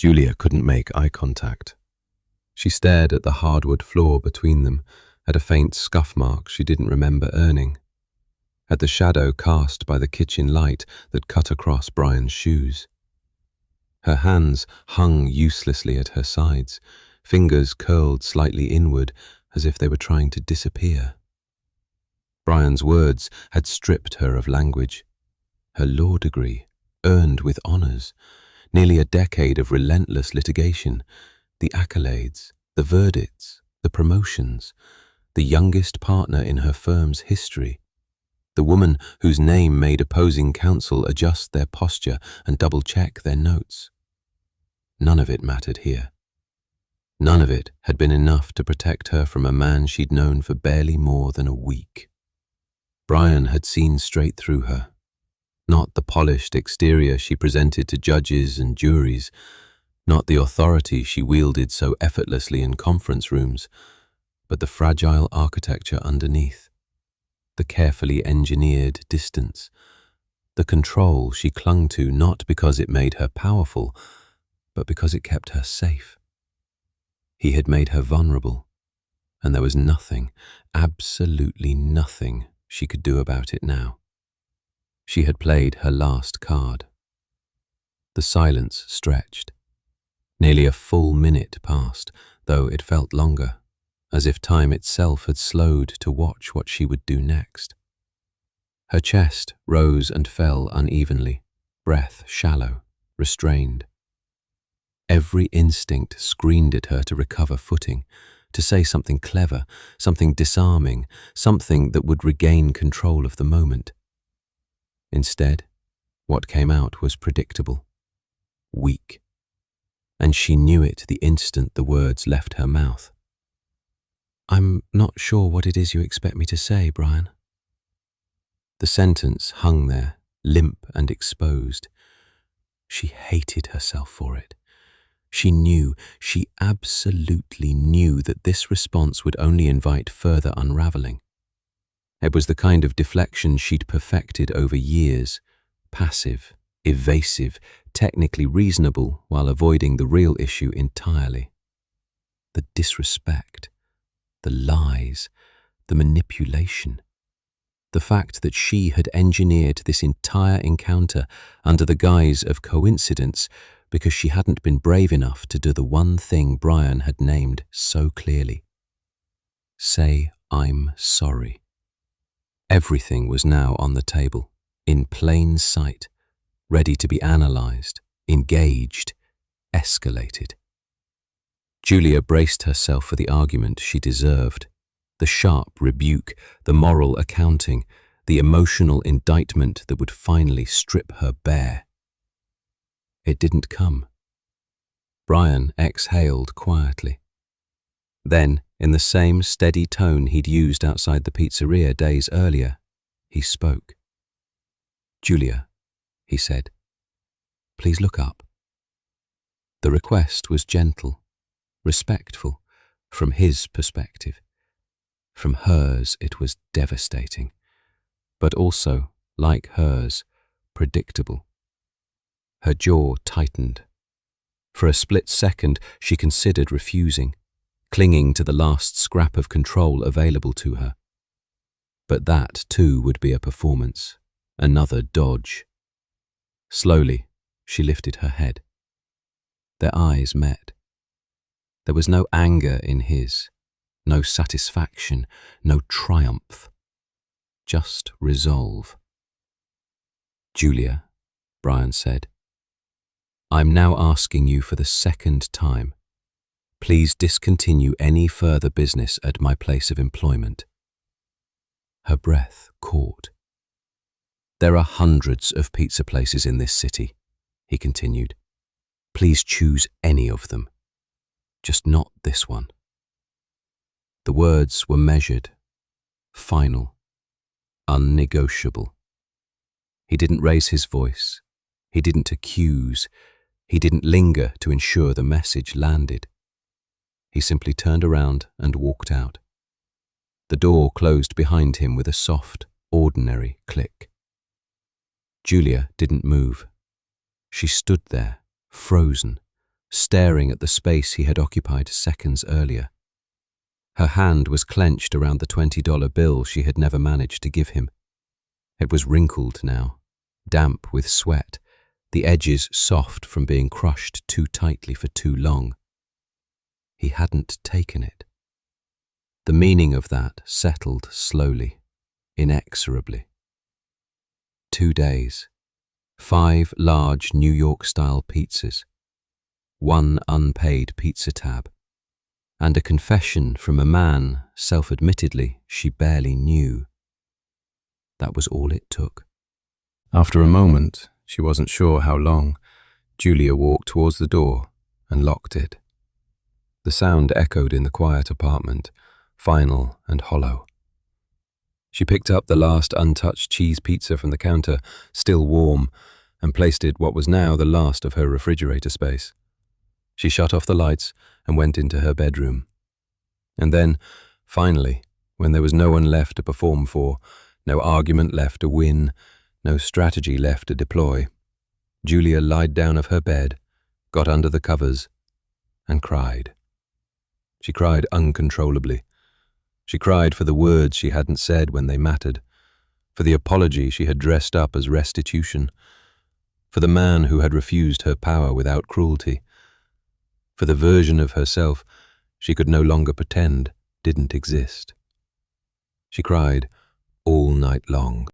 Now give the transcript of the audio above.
Julia couldn't make eye contact. She stared at the hardwood floor between them, at a faint scuff mark she didn't remember earning, at the shadow cast by the kitchen light that cut across Brian's shoes. Her hands hung uselessly at her sides, fingers curled slightly inward as if they were trying to disappear. Brian's words had stripped her of language. Her law degree, earned with honours, nearly a decade of relentless litigation, the accolades, the verdicts, the promotions, the youngest partner in her firm's history, the woman whose name made opposing counsel adjust their posture and double-check their notes. None of it mattered here. None of it had been enough to protect her from a man she'd known for barely more than a week. Brian had seen straight through her. Not the polished exterior she presented to judges and juries, not the authority she wielded so effortlessly in conference rooms, but the fragile architecture underneath, the carefully engineered distance, the control she clung to not because it made her powerful, but because it kept her safe. He had made her vulnerable, and there was nothing, absolutely nothing, she could do about it now. She had played her last card. The silence stretched. Nearly a full minute passed, though it felt longer, as if time itself had slowed to watch what she would do next. Her chest rose and fell unevenly, breath shallow, restrained. Every instinct screamed at her to recover footing, to say something clever, something disarming, something that would regain control of the moment. Instead, what came out was predictable, weak, and she knew it the instant the words left her mouth. "I'm not sure what it is you expect me to say, Brian." The sentence hung there, limp and exposed. She hated herself for it. She absolutely knew that this response would only invite further unraveling. It was the kind of deflection she'd perfected over years, passive, evasive, technically reasonable while avoiding the real issue entirely. The disrespect, the lies, the manipulation. The fact that she had engineered this entire encounter under the guise of coincidence because she hadn't been brave enough to do the one thing Brian had named so clearly. Say, "I'm sorry." Everything was now on the table, in plain sight, ready to be analysed, engaged, escalated. Julia braced herself for the argument she deserved, the sharp rebuke, the moral accounting, the emotional indictment that would finally strip her bare. It didn't come. Brian exhaled quietly. Then, in the same steady tone he'd used outside the pizzeria days earlier, he spoke. "Julia," he said, "please look up." The request was gentle, respectful, from his perspective. From hers it was devastating, but also, like hers, predictable. Her jaw tightened. For a split second, she considered refusing, clinging to the last scrap of control available to her. But that, too, would be a performance, another dodge. Slowly, she lifted her head. Their eyes met. There was no anger in his, no satisfaction, no triumph, just resolve. "Julia," Brian said, "I'm now asking you for the second time. Please discontinue any further business at my place of employment." Her breath caught. "There are hundreds of pizza places in this city," he continued. "Please choose any of them. Just not this one." The words were measured, final, unnegotiable. He didn't raise his voice. He didn't accuse. He didn't linger to ensure the message landed. He simply turned around and walked out. The door closed behind him with a soft, ordinary click. Julia didn't move. She stood there, frozen, staring at the space he had occupied seconds earlier. Her hand was clenched around the $20 bill she had never managed to give him. It was wrinkled now, damp with sweat, the edges soft from being crushed too tightly for too long. He hadn't taken it. The meaning of that settled slowly, inexorably. 2 days, 5 large New York-style pizzas, 1 unpaid pizza tab, and a confession from a man, self-admittedly, she barely knew. That was all it took. After a moment, she wasn't sure how long, Julia walked towards the door and locked it. The sound echoed in the quiet apartment, final and hollow. She picked up the last untouched cheese pizza from the counter, still warm, and placed it what was now the last of her refrigerator space. She shut off the lights and went into her bedroom. And then, finally, when there was no one left to perform for, no argument left to win, no strategy left to deploy, Julia lied down of her bed, got under the covers, and cried. She cried uncontrollably. She cried for the words she hadn't said when they mattered, for the apology she had dressed up as restitution, for the man who had refused her power without cruelty, for the version of herself she could no longer pretend didn't exist. She cried all night long.